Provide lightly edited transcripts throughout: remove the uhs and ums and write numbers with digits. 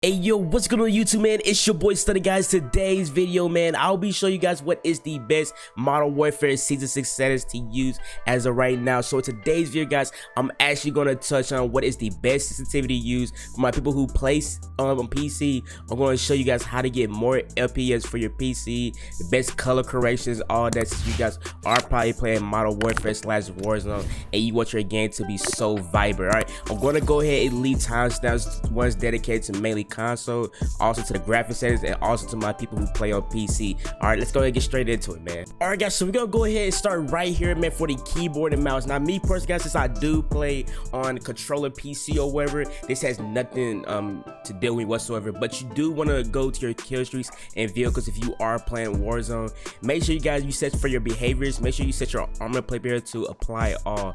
Hey yo, what's going on YouTube, man? It's your boy Stunny, guys. Today's video, man, I'll be showing you guys what is the best Modern Warfare Season 6 settings to use as of right now. So today's video, guys, I'm actually going to touch on what is the best sensitivity to use for my people who play on PC. I'm going to show you guys how to get more FPS for your PC, the best color corrections, all that, since you guys are probably playing Modern Warfare / Warzone and you want your game to be so vibrant. All right, I'm going to go ahead and leave timestamps, one's dedicated to mainly console, also to the graphic settings, and also to my people who play on PC. All right, let's go ahead and get straight into it, man. All right, guys, so we're gonna go ahead and start right here, man, for the keyboard and mouse. Now, me personally, guys, since I do play on controller PC or whatever, this has nothing to deal with whatsoever. But you do want to go to your kill streaks and vehicles if you are playing Warzone. Make sure you guys set for your behaviors. Make sure you set your armor plate behavior to apply all.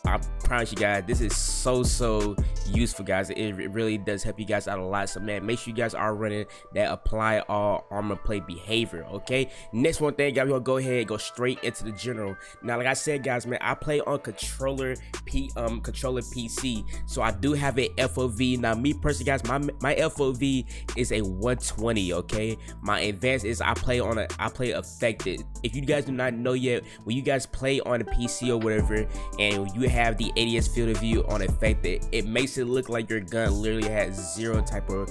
I promise you guys, this is so useful, guys. It really does help you guys out a lot. So man, make sure you guys are running that apply all armor plate behavior. Okay, next one thing, guys, we're gonna go ahead and go straight into the general. Now, like I said, guys, man, I play on controller PC, so I do have a FOV. Now, me personally, guys, my FOV is a 120. Okay, my advanced is I play affected. If you guys do not know yet, when you guys play on a PC or whatever and you have the ADS field of view on affected, it makes it look like your gun literally has zero type of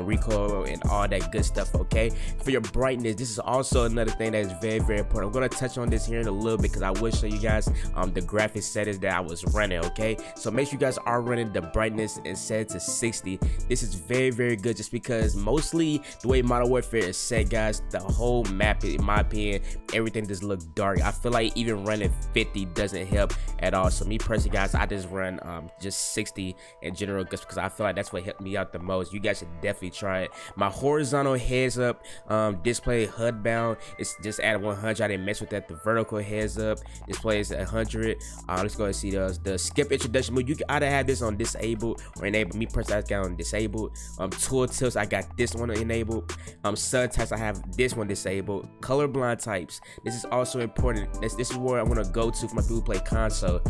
recoil and all that good stuff. Okay, for your brightness, this is also another thing that is very important. I'm going to touch on this here in a little bit because I will show you guys the graphic settings that I was running. Okay, so make sure you guys are running the brightness and set it to 60. This is very good, just because mostly the way Modern Warfare is set, guys, the whole map, in my opinion, everything just look dark. I feel like even running 50 doesn't help at all. So me personally, guys, I just run just 60 in general, just because I feel like that's what helped me out the most. You guys should definitely try it. My horizontal heads up display HUD bound, it's just at 100. I didn't mess with that. The vertical heads up display is at 100. Let's go and see the skip introduction mode. You can either have this on disabled or enabled. Me personally, I got on disabled. Tool tilts, I got this one enabled. Sun types, I have this one disabled. Colorblind types, this is also important. This is where I want to go to for my people who play console.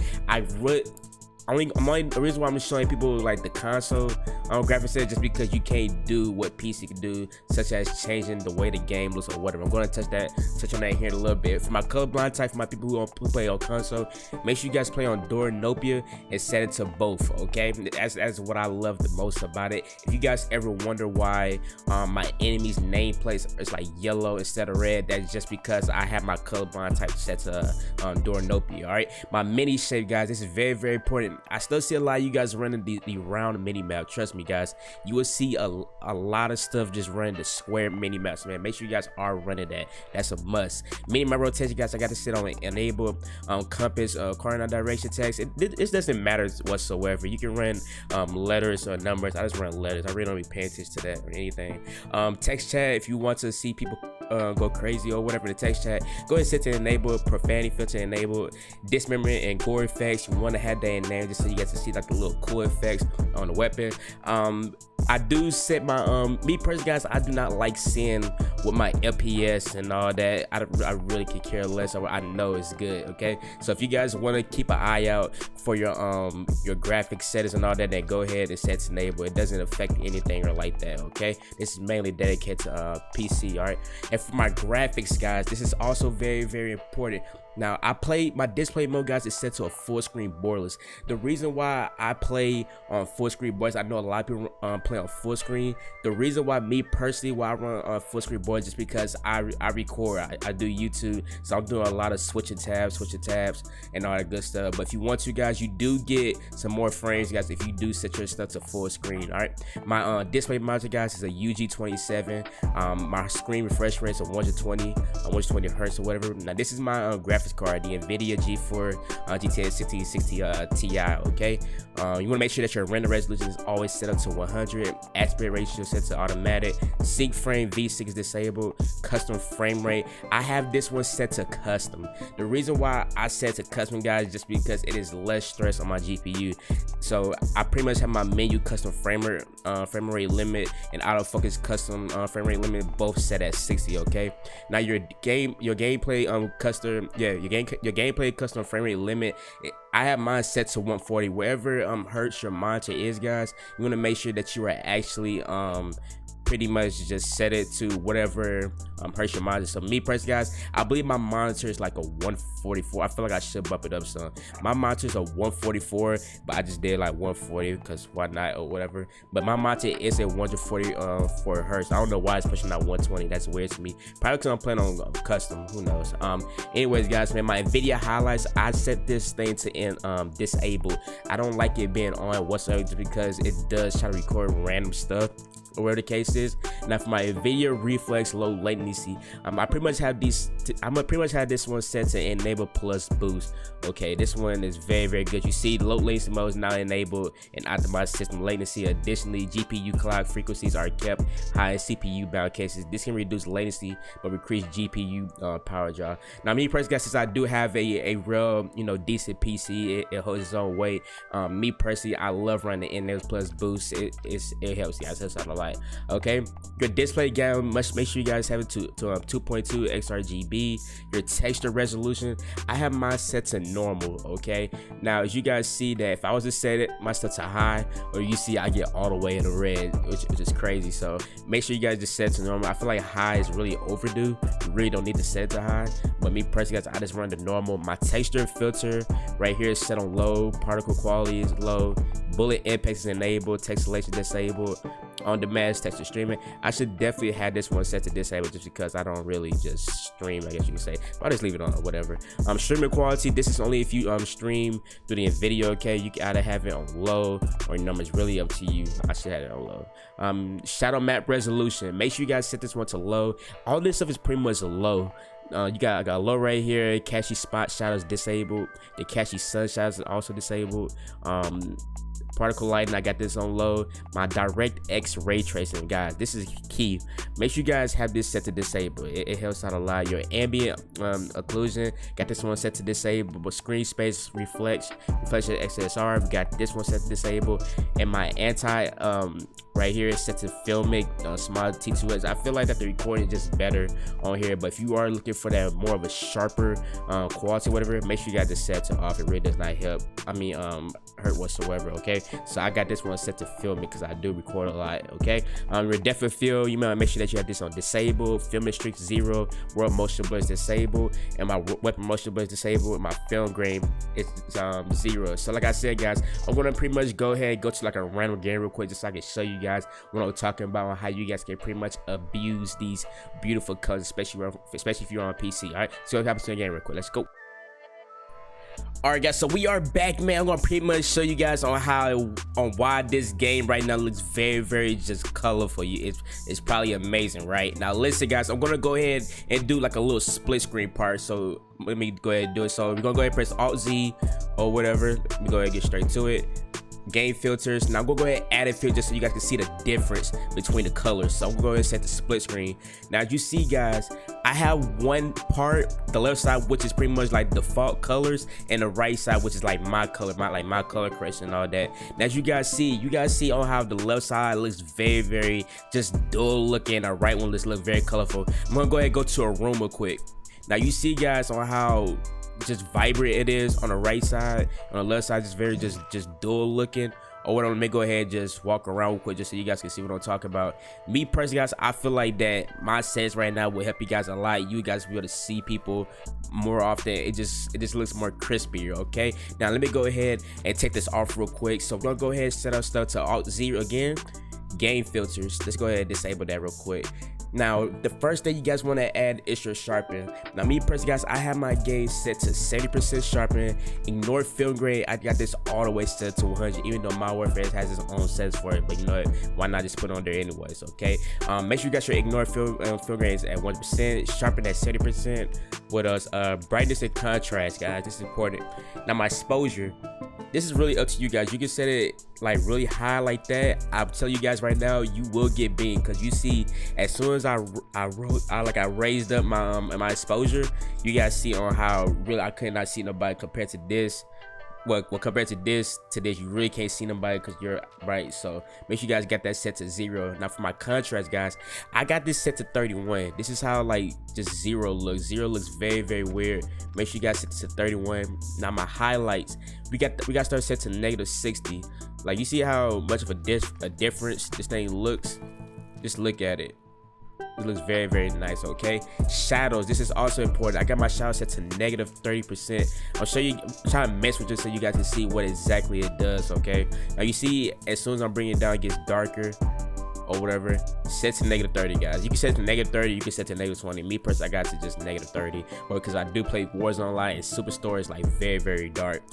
The reason why I'm showing people like the console graphics set, just because you can't do what PC can do, such as changing the way the game looks or whatever. I'm going to touch on that here in a little bit. For my colorblind type, for my people who play on console, make sure you guys play on Nopia and set it to both. Okay, that's what I love the most about it. If you guys ever wonder why my enemy's nameplates is like yellow instead of red, that's just because I have my colorblind type set to Nopia. All right, my mini shape, guys, this is very important. I still see a lot of you guys running the round mini map. Trust me, guys, you will see a lot of stuff just running the square mini maps, man. Make sure you guys are running that. That's a must. Mini map rotation, guys, I got to sit on enable compass, cardinal direction text. It doesn't matter whatsoever. You can run letters or numbers. I just run letters. I really don't be paying attention to that or anything. Text chat, if you want to see people go crazy or whatever, the text chat, go ahead and set to enable. Profanity filter enabled. Dismemberment and gore effects, you want to have that in there just so you guys can see like the little cool effects on the weapon. I do set my me personally, guys, I do not like seeing with my FPS and all that. I really could care less. I know it's good. Okay, so if you guys want to keep an eye out for your graphic settings and all that, then go ahead and set to enable. It doesn't affect anything or like that. Okay, this is mainly dedicated to PC. All right, and for my graphics, guys, this is also very important. Now, I play my display mode, guys, is set to a full screen borderless. The reason why I play on full screen borderless, I know a lot of people play on full screen. The reason why me personally, why I run on full screen borderless, just because I record, I do YouTube, so I'm doing a lot of switching tabs and all that good stuff. But if you want to, guys, you do get some more frames, guys, if you do set your stuff to full screen. All right, my display monitor, guys, is a UG27. My screen refresh rate is 120 hertz or whatever. Now, this is my graphics card, the Nvidia G4 GTX 1660 Ti. Okay, you want to make sure that your render resolution is always set up to 100, aspect ratio set to automatic, sync frame V6 is disabled, custom frame rate, I have this one set to custom. The reason why I set to custom, guys, just because it is less stress on my GPU. So I pretty much have my menu custom frame rate limit and autofocus custom frame rate limit both set at 60. Okay, now your gameplay custom, yeah, okay? Your gameplay custom frame rate limit, I have mine set to 140. Wherever hertz your monitor is, guys, you want to make sure that you are actually pretty much just set it to whatever hertz your monitor. So me personally, guys, I believe my monitor is like a 144. I feel like I should bump it up some. My monitor is a 144, but I just did like 140 because why not, or whatever. But my monitor is at 144 hertz. I don't know why it's pushing out 120. That's weird to me. Probably because I'm playing on custom. Who knows? Anyways, guys, man, my Nvidia highlights, I set this thing to disable. I don't like it being on whatsoever just because it does try to record random stuff, or whatever the case is. Now for my Nvidia reflex low latency, I pretty much have this one set to enable plus boost. Okay, this one is very good. You see, low latency mode is now enabled and optimized system latency. Additionally, GPU clock frequencies are kept high in CPU bound cases. This can reduce latency but increase GPU power draw. Now me personally, guys, since I do have a real decent PC, it holds its own weight. Me personally, I love running the enable plus boost. It helps, guys. It helps out a lot. Okay, your display gamma must make sure you guys have it to 2.2 XRGB. Your texture resolution, I have mine set to normal. Okay, now as you guys see that if I was to set it my stuff to high, or you see I get all the way in the red, which is crazy. So make sure you guys just set it to normal. I feel like high is really overdue. You really don't need to set it to high, but me personally, guys, I just run the normal. My texture filter right here is set on low. Particle quality is low. Bullet impact is enabled. Texturation disabled. On demand texture streaming, I should definitely have this one set to disable just because I don't really just stream, I guess you can say. But I'll just leave it on or whatever. Streaming quality, this is only if you stream through the Nvidia. Okay, you can either have it on low or numbers, really up to you. I should have it on low. Shadow map resolution, make sure you guys set this one to low. All this stuff is pretty much low. I got low right here. Cashy spot shadows disabled. The cashy sun shadows is also disabled. Particle lighting, I got this on low. My DirectX ray tracing, guys, this is key. Make sure you guys have this set to disable. It helps out a lot. Your ambient occlusion, got this one set to disable. But screen space reflection XSR, we got this one set to disable. And my anti right here is set to filmic small T2S. I feel like that the recording is just better on here, but if you are looking for that more of a sharper quality, whatever, make sure you guys just set to off. It really does not help. Hurt whatsoever. Okay, so I got this one set to filmic because I do record a lot. Okay, your depth of field, you might make sure that you have this on disabled. Filming streak 0. World motion blur is disabled, and my weapon motion blur is disabled. My film grain is 0. So like I said, guys, I'm gonna pretty much go ahead and go to like a random game real quick just so I can show you guys what I'm talking about and how you guys can pretty much abuse these beautiful colors, especially if you're on PC. All right, so what happens to the game real quick. Let's go. Alright, guys, so we are back, man. I'm gonna pretty much show you guys on why this game right now looks very just colorful. It's probably amazing, right? Now listen, guys, I'm gonna go ahead and do like a little split screen part. So let me go ahead and do it. So we're gonna go ahead and press Alt Z or whatever. Let me go ahead and get straight to it. Game filters. Now I'm gonna go ahead and add a filter so you guys can see the difference between the colors. So I'm gonna go ahead and set the split screen. Now as you see, guys, I have one part, the left side, which is pretty much like default colors, and the right side, which is like my color, my color correction and all that. Now as you guys see on how the left side looks very just dull looking, the right one looks very colorful. I'm gonna go ahead and go to a room real quick. Now you see, guys, on how just vibrant it is on the right side. On the left side, just very just dull looking. Or what, let me go ahead and just walk around real quick just so you guys can see what I'm talking about. Me personally, guys, I feel like that my settings right now will help you guys a lot. You guys will be able to see people more often. It just looks more crispier. Okay, now let me go ahead and take this off real quick. So I'm gonna go ahead and set up stuff to Alt 0 again. Game filters, let's go ahead and disable that real quick. Now the first thing you guys want to add is your sharpen. Now me personally, guys, I have my gain set to 70% sharpen. Ignore film grain, I got this all the way set to 100, even though my Warfare has its own settings for it, but you know what, why not just put it on there anyways? Okay, make sure you got your ignore film grains at 1%, sharpen at 70%. What else? Brightness and contrast, guys, this is important. Now my exposure, this is really up to you guys. You can set it like really high like that. I'll tell you guys right now, you will get beamed, because you see, as soon as I raised up my exposure, you guys see on how really I could not see nobody compared to this. well compared to this, you really can't see nobody because you're right. So make sure you guys get that set to 0. Now for my contrast, guys, I got this set to 31. This is how like just 0 looks. 0 looks very, very weird. Make sure you guys set it to 31. Now my highlights, we got start set to -60. Like, you see how much of a difference this thing looks? Just look at it. It looks very, very nice. Okay, shadows, this is also important. I got my shadow set to -30%. I'll show you, I'm trying to mess with this so you guys can see what exactly it does. Okay, now you see as soon as I'm bringing it down, it gets darker or whatever. Set to -30, guys. You can set it to -30, you can set it to -20. Me personally, I got to just -30, but because I do play Warzone a lot, and Superstore is like very, very dark.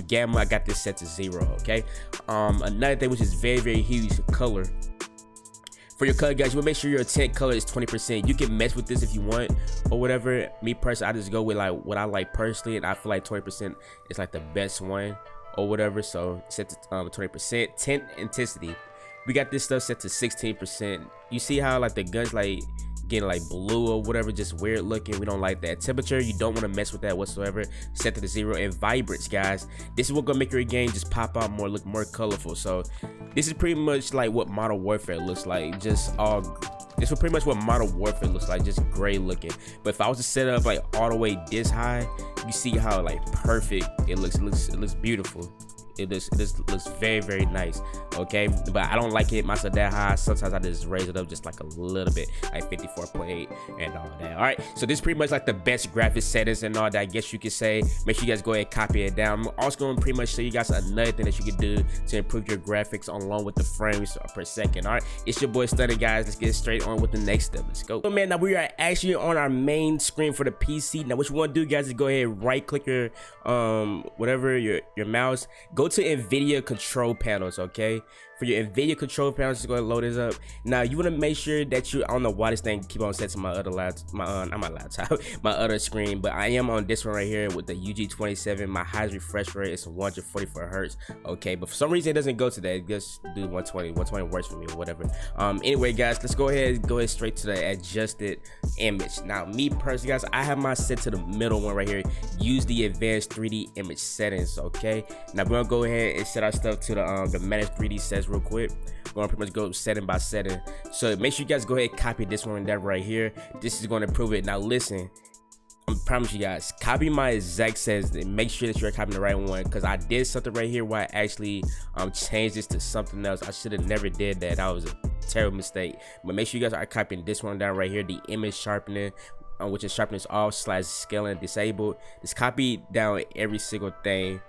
Gamma, I got this set to 0. Okay, another thing which is very, very huge, color. For your color, guys, you want to make sure your tint color is 20%. You can mess with this if you want or whatever. Me personally, I just go with like what I like personally, and I feel like 20% is like the best one or whatever. So set to 20%. Tint intensity, we got this stuff set to 16%. You see how like the guns like getting like blue or whatever, just weird looking. We don't like that. Temperature, you don't want to mess with that whatsoever. Set to 0. And vibrance, guys, this is what gonna make your game just pop out more, look more colorful. So this is pretty much like what Modern Warfare looks like. This is pretty much what Modern Warfare looks like, just gray looking. But if I was to set up like all the way this high, you see how like perfect it looks. It looks beautiful. It looks very, very nice. Okay, but I don't like it myself that high. Sometimes I just raise it up just like a little bit, like 54.8 and all that. All right, so this is pretty much like the best graphics settings and all that, I guess you could say. Make sure you guys go ahead and copy it down. I'm also going to pretty much show you guys another thing that you can do to improve your graphics along with the frames per second. All right, it's your boy Stunner, guys. Let's get straight on with the next step. Let's go. So man, now we are actually on our main screen for the PC. Now what you want to do, guys, is go ahead and right click your whatever your mouse, go to Nvidia control panels. Okay, for your Nvidia control panels, just go ahead and load this up. Now you want to make sure that you, I don't know why this thing keep on set to my other laptop, not my laptop, my other screen, but I am on this one right here with the UG27. My highest refresh rate is 144 hertz. Okay, but for some reason it doesn't go to that. Just do 120. 120 works for me or whatever. Anyway, guys, let's go ahead straight to the adjusted image. Now me personally, guys, I have my set to the middle one right here. Use the advanced 3D image settings. Okay, now we're gonna go ahead and set our stuff to the manage 3D settings real quick. We're gonna pretty much go setting by setting. So make sure you guys go ahead and copy this one and that right here. This is going to improve it. Now listen, I promise you guys, copy my exact settings and make sure that you're copying the right one, because I did something right here where I actually changed this to something else. I should have never did that. That was a terrible mistake. But make sure you guys are copying this one down right here, the image sharpening, which is sharpness off / scaling disabled. Just copy down every single thing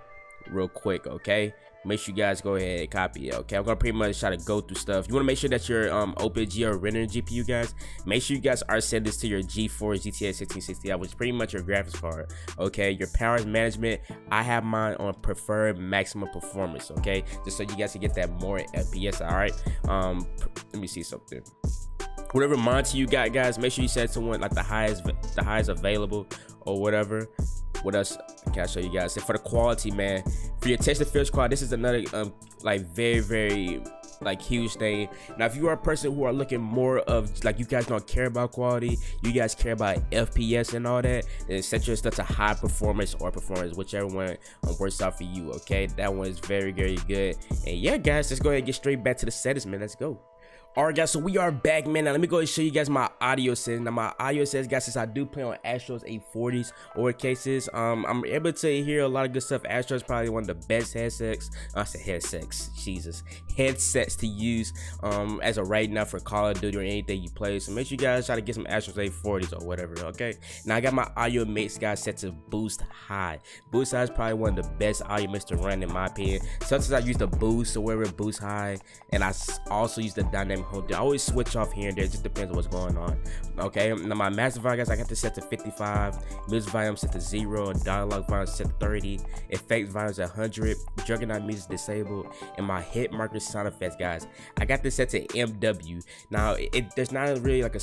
real quick. Okay, make sure you guys go ahead and copy it. Okay, I'm gonna pretty much try to go through stuff. You want to make sure that your OpenG or rendering GPU, guys, make sure you guys are setting this to your GeForce GTX 1660, which is pretty much your graphics card. Okay, your power management, I have mine on preferred maximum performance. Okay, just so you guys can get that more FPS. All right, let me see something. Whatever monitor you got, guys, make sure you set it to one like the highest available or whatever. What else can I show you guys? So for the quality, man, for your text to field quality, this is another like very, very like huge thing. Now if you are a person who are looking more of like, you guys don't care about quality, you guys care about FPS and all that, then set your stuff to high performance or performance, whichever one works out for you. Okay, that one is very, very good. And yeah, guys, let's go ahead and get straight back to the settings, man. Let's go. Alright, guys, so we are back, man. Now let me go ahead and show you guys my audio settings. Now my audio settings, guys, since I do play on Astros 840s or cases, I'm able to hear a lot of good stuff. Astros is probably one of the best headsets. I said headsets, Jesus, headsets to use as of right now for Call of Duty or anything you play. So make sure you guys try to get some Astros 840s or whatever. Okay, now I got my audio mix, guys, set to boost high. Boost high is probably one of the best audio mix to run in my opinion. Sometimes I use the boost or whatever, boost high, and I also use the dynamic. I always switch off here and there, it just depends on what's going on. Okay, now my master volume, guys, I got this set to 55, music volume set to 0, dialogue volume set to 30, effects volume is 100, juggernaut music disabled, and my hit marker sound effects, guys, I got this set to MW. Now there's not really like a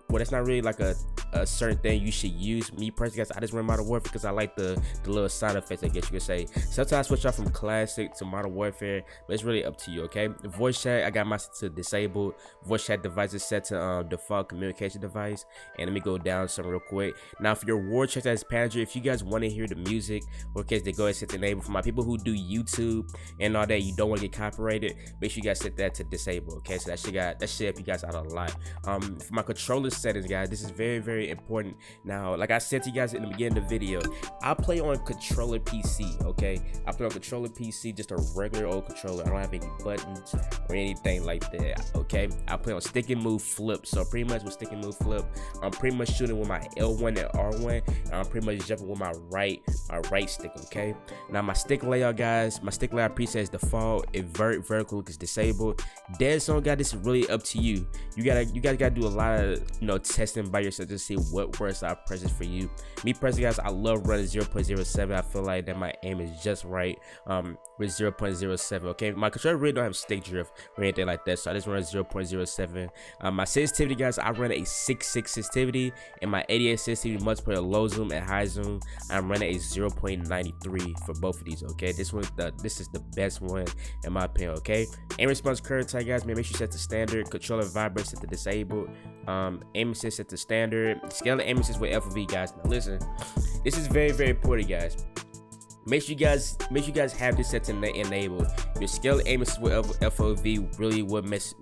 it's not really like a a certain thing you should use. Me personally, guys, I just run Modern Warfare because I like the little sound effects, I guess you could say. Sometimes I switch off from classic to Modern Warfare, but it's really up to you, okay? Voice chat, I got my set to disabled. Voice chat device is set to default communication device. And let me go down some real quick. Now for your war chat as passenger, if you guys want to hear the music, or in case they go ahead and set to enable. For my people who do YouTube and all that, you don't want to get copyrighted, make sure you guys set that to disable, okay? So that should help you guys out a lot. For my controller settings, guys, this is very, very important. Now, like I said to you guys in the beginning of the video, I play on controller PC, okay? I play on controller PC, just a regular old controller. I don't have any buttons or anything like that, okay? I play on stick and move flip. So pretty much with stick and move flip, I'm pretty much shooting with my L1 and R1, and I'm pretty much jumping with my right stick, okay? Now my stick layout, guys, my stick layout preset is default. Vertical is disabled. Dead zone, guys, this is really up to you. You guys gotta do a lot of testing by yourself to see what works out presses for you. Me personally, guys, I love running 0.07. I feel like that my aim is just right with 0.07, okay? My controller really don't have stick drift or anything like that, so I just run 0.07. My sensitivity, guys, I run a 6.6 sensitivity, and my 88 sensitivity multiplayer low zoom and high zoom, I'm running a 0.93 for both of these, okay? This is the best one in my opinion, okay? Aim response curve type, guys, make sure you set to standard. Controller vibrate set to disabled. Aim assist set to standard. Scale aim assist with FOV, guys. Now listen, this is very, very important, guys. Make sure you guys have this set to enabled. Your scale aim assist with FOV really will mess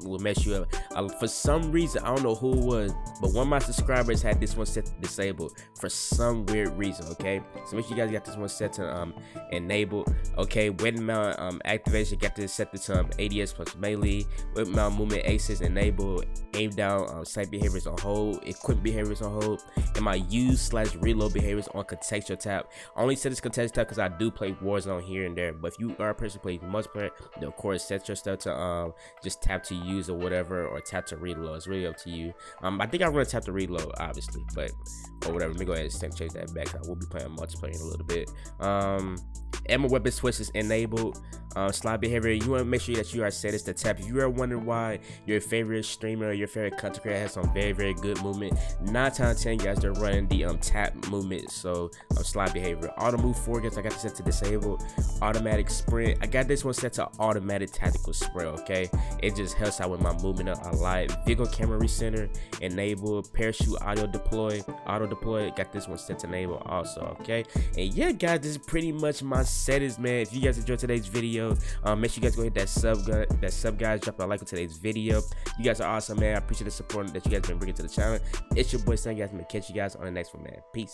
you up. For some reason, I don't know who it was, but one of my subscribers had this one set to disabled for some weird reason, okay? So make sure you guys got this one set to enabled, okay? Weapon mount activation, got this set to ADS plus melee. Weapon mount movement assist enabled. Aim down sight behaviors on hold. Equip behaviors on hold. And my use/reload behaviors on contextual tab. I only set this contextual tab because I do play Warzone here and there, but if you are a person who plays multiplayer, then of course set your stuff to just tap to use or whatever, or tap to reload. It's really up to you. I think I'm gonna tap to reload, obviously, but or whatever. Let me go ahead and change that back. I will be playing multiplayer in a little bit. Ammo weapon switch is enabled. Slide behavior, you want to make sure that you are set as to tap. If you are wondering why your favorite streamer or your favorite content creator has some very, very good movement, 9 times out of 10, guys, they're running the tap movement. So slide behavior. Auto move forward, guys, I got this set to disable. Automatic sprint, I got this one set to automatic tactical sprint, okay? It just helps out with my movement a lot. Vehicle camera recenter enabled. Parachute auto deploy, got this one set to enable also, okay? And yeah, guys, this is pretty much my settings, man. If you guys enjoyed today's video, make sure you guys go hit that sub, guys. Drop a like on today's video. You guys are awesome, man. I appreciate the support that you guys been bringing to the channel. It's your boy Son, guys. I'm gonna catch you guys on the next one, man. Peace.